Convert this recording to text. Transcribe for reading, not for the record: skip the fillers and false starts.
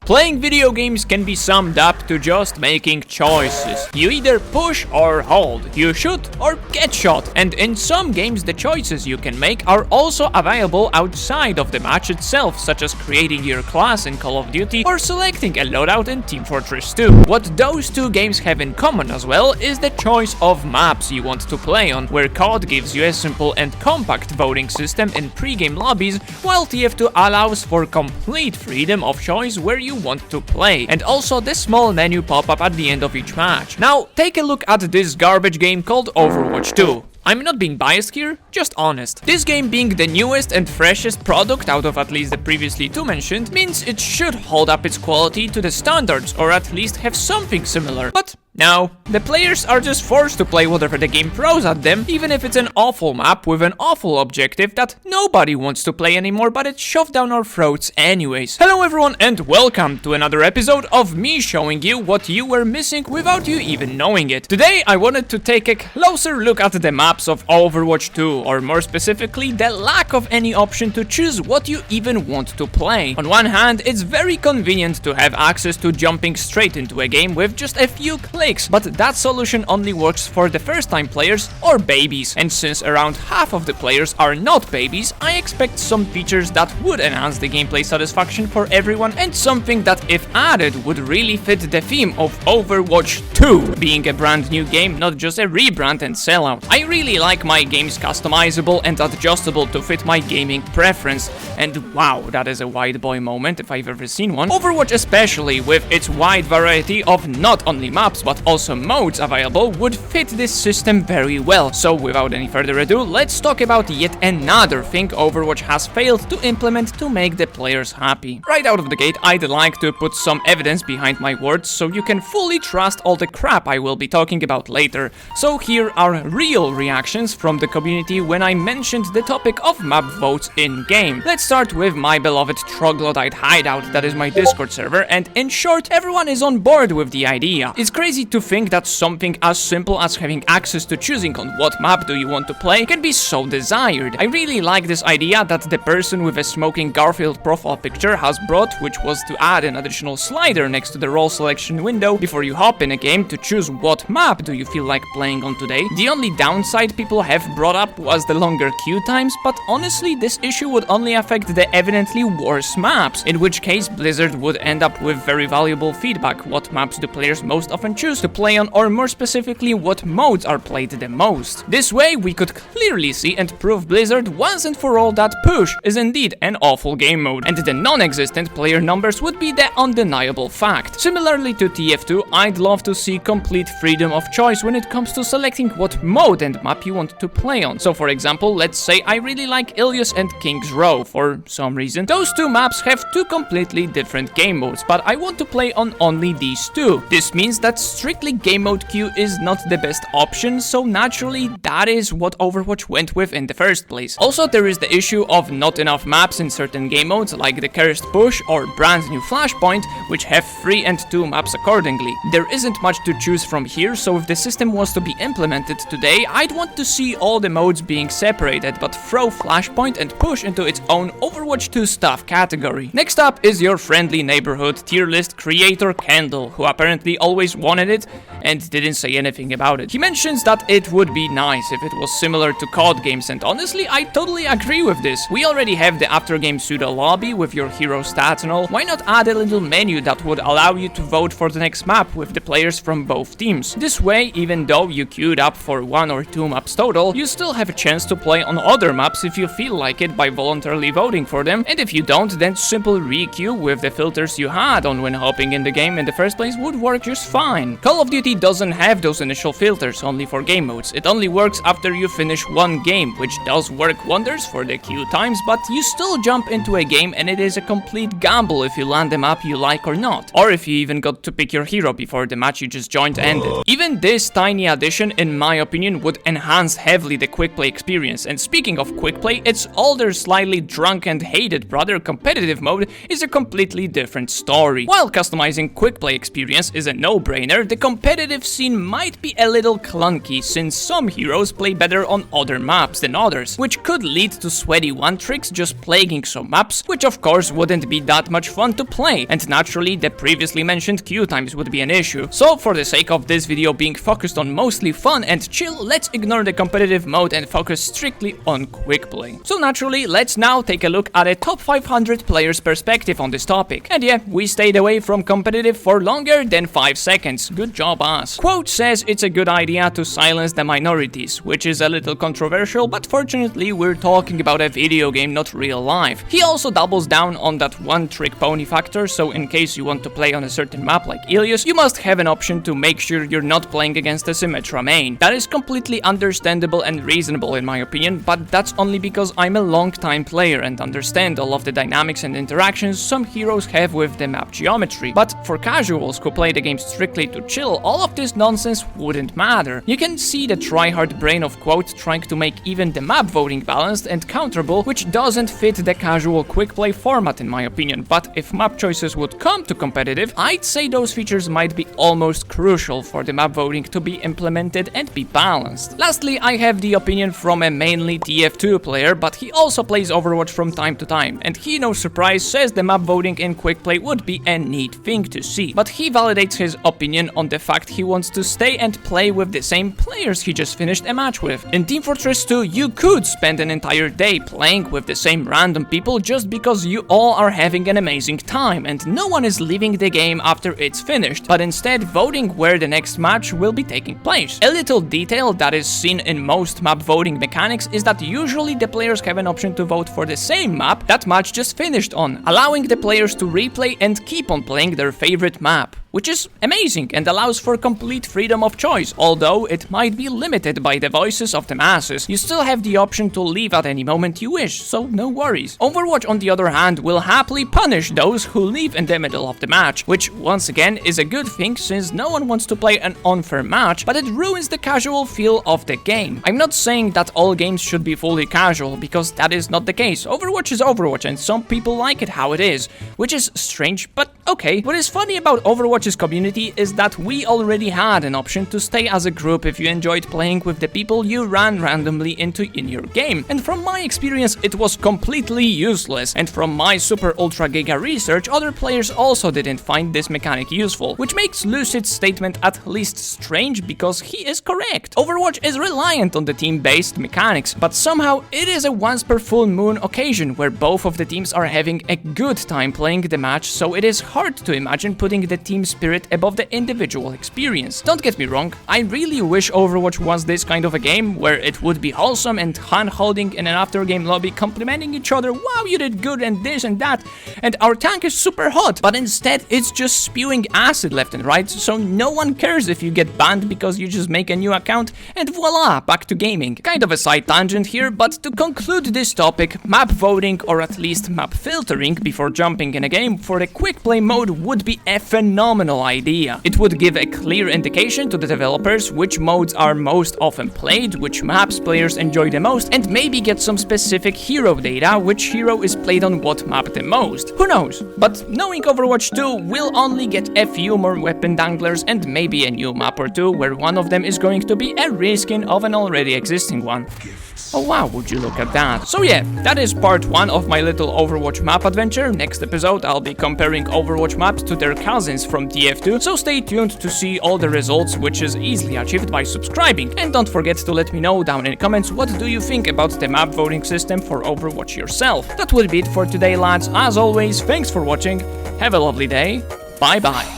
Playing video games can be summed up to just making choices. You either push or hold, you shoot or get shot, and in some games the choices you can make are also available outside of the match itself, such as creating your class in Call of Duty or selecting a loadout in Team Fortress 2. What those two games have in common as well is the choice of maps you want to play on, where COD gives you a simple and compact voting system in pre-game lobbies, while TF2 allows for complete freedom of choice where you want to play, and also the small menu pop-up at the end of each match. Now, take a look at this garbage game called Overwatch 2. I'm not being biased here, just honest. This game being the newest and freshest product out of at least the previously two mentioned, means it should hold up its quality to the standards, or at least have something similar. But no, the players are just forced to play whatever the game throws at them, even if it's an awful map with an awful objective that nobody wants to play anymore, but it's shoved down our throats anyways. Hello everyone and welcome to another episode of me showing you what you were missing without you even knowing it. Today I wanted to take a closer look at the maps of Overwatch 2, or more specifically the lack of any option to choose what you even want to play. On one hand, it's very convenient to have access to jumping straight into a game with just a few clicks, but that solution only works for the first-time players or babies, and since around half of the players are not babies, I expect some features that would enhance the gameplay satisfaction for everyone, and something that, if added, would really fit the theme of Overwatch 2, being a brand new game, not just a rebrand and sellout. I really like my games customizable and adjustable to fit my gaming preference, and wow, that is a white boy moment if I've ever seen one. Overwatch, especially with its wide variety of not only maps but also modes available, would fit this system very well. So without any further ado, let's talk about yet another thing Overwatch has failed to implement to make the players happy. Right out of the gate, I'd like to put some evidence behind my words so you can fully trust all the crap I will be talking about later. So here are real reactions from the community when I mentioned the topic of map votes in-game. Let's start with my beloved troglodyte hideout that is my Discord server, and in short, everyone is on board with the idea. It's crazy to think that something as simple as having access to choosing on what map do you want to play can be so desired. I really like this idea that the person with a smoking Garfield profile picture has brought, which was to add an additional slider next to the role selection window before you hop in a game to choose what map do you feel like playing on today. The only downside people have brought up was the longer queue times, but honestly this issue would only affect the evidently worse maps, in which case Blizzard would end up with very valuable feedback. What maps do players most often choose to play on, or more specifically what modes are played the most. This way we could clearly see and prove Blizzard once and for all that push is indeed an awful game mode, and the non-existent player numbers would be the undeniable fact. Similarly to TF2, I'd love to see complete freedom of choice when it comes to selecting what mode and map you want to play on. So for example, let's say I really like Ilios and King's Row for some reason. Those two maps have two completely different game modes, but I want to play on only these two. This means that strictly game mode queue is not the best option, so naturally that is what Overwatch went with in the first place. Also, there is the issue of not enough maps in certain game modes like the Cursed Push or brand new Flashpoint, which have 3 and 2 maps accordingly. There isn't much to choose from here, so if the system was to be implemented today, I'd want to see all the modes being separated, but throw Flashpoint and Push into its own Overwatch 2 stuff category. Next up is your friendly neighborhood tier list creator Kendall, who apparently always wanted it and didn't say anything about it. He mentions that it would be nice if it was similar to COD games, and honestly I totally agree with this. We already have the after game pseudo lobby with your hero stats and all. Why not add a little menu that would allow you to vote for the next map with the players from both teams? This way, even though you queued up for 1 or 2 maps total, you still have a chance to play on other maps if you feel like it by voluntarily voting for them, and if you don't, then simple re-queue with the filters you had on when hopping in the game in the first place would work just fine. Call of Duty doesn't have those initial filters only for game modes. It only works after you finish one game, which does work wonders for the queue times, but you still jump into a game and it is a complete gamble if you land a map you like or not, or if you even got to pick your hero before the match you just joined ended. Even this tiny addition, in my opinion, would enhance heavily the quick play experience, and speaking of quick play, its older, slightly drunk and hated brother competitive mode is a completely different story. While customizing quick play experience is a no-brainer, the competitive scene might be a little clunky since some heroes play better on other maps than others, which could lead to sweaty one-tricks just plaguing some maps, which of course wouldn't be that much fun to play, and naturally the previously mentioned queue times would be an issue. So for the sake of this video being focused on mostly fun and chill, let's ignore the competitive mode and focus strictly on quick play. So naturally, let's now take a look at a top 500 players perspective on this topic. And yeah, we stayed away from competitive for longer than 5 seconds. Good job, us. Quote says it's a good idea to silence the minorities, which is a little controversial, but fortunately we're talking about a video game, not real life. He also doubles down on that one-trick pony factor, so in case you want to play on a certain map like Ilios, you must have an option to make sure you're not playing against a Symmetra main. That is completely understandable and reasonable in my opinion, but that's only because I'm a long-time player and understand all of the dynamics and interactions some heroes have with the map geometry. But for casuals who play the game strictly to chill, all of this nonsense wouldn't matter. You can see the tryhard brain of Quote trying to make even the map voting balanced and counterable, which doesn't fit the casual quick play format in my opinion, but if map choices would come to competitive, I'd say those features might be almost crucial for the map voting to be implemented and be balanced. Lastly, I have the opinion from a mainly TF2 player, but he also plays Overwatch from time to time, and he, no surprise, says the map voting in quick play would be a neat thing to see. But he validates his opinion on the fact he wants to stay and play with the same players he just finished a match with. In Team Fortress 2, you could spend an entire day playing with the same random people just because you all are having an amazing time and no one is leaving the game after it's finished, but instead voting where the next match will be taking place. A little detail that is seen in most map voting mechanics is that usually the players have an option to vote for the same map that match just finished on, allowing the players to replay and keep on playing their favorite map, which is amazing and allows for complete freedom of choice. Although it might be limited by the voices of the masses, you still have the option to leave at any moment you wish, so no worries. Overwatch, on the other hand, will happily punish those who leave in the middle of the match, which once again is a good thing since no one wants to play an unfair match, but it ruins the casual feel of the game. I'm not saying that all games should be fully casual, because that is not the case. Overwatch is Overwatch and some people like it how it is, which is strange, but okay. What is funny about Overwatch's community is that we already had an option to stay as a group if you enjoyed playing with the people you ran randomly into in your game, and from my experience it was completely useless, and from my super ultra giga research other players also didn't find this mechanic useful, which makes Lucid's statement at least strange because he is correct. Overwatch is reliant on the team-based mechanics, but somehow it is a once per full moon occasion where both of the teams are having a good time playing the match, so it is hard to imagine putting the team spirit above the individual experience. Don't get me wrong, I really wish Overwatch was this kind of a game where it would be wholesome and hand-holding in an after-game lobby complimenting each other, wow you did good and this and that, and our tank is super hot, but instead it's just spewing acid left and right, so no one cares if you get banned because you just make a new account and voila, back to gaming. Kind of a side tangent here, but to conclude this topic, map voting or at least map filtering before jumping in a game for the quick play mode would be a phenomenal idea. It would give a clear indication to the developers which modes are most often played, which maps players enjoy the most, and maybe get some specific hero data, which hero is played on what map the most. Who knows? But knowing Overwatch 2, we'll only get a few more weapon danglers and maybe a new map or two where one of them is going to be a reskin of an already existing one. Oh wow, would you look at that. So yeah, that is part 1 of my little Overwatch map adventure. Next episode I'll be comparing Overwatch maps to their cousins from TF2, so stay tuned to see all the results, which is easily achieved by subscribing. And don't forget to let me know down in the comments what do you think about the map voting system for Overwatch yourself. That will be it for today lads. As always, thanks for watching, have a lovely day, bye bye.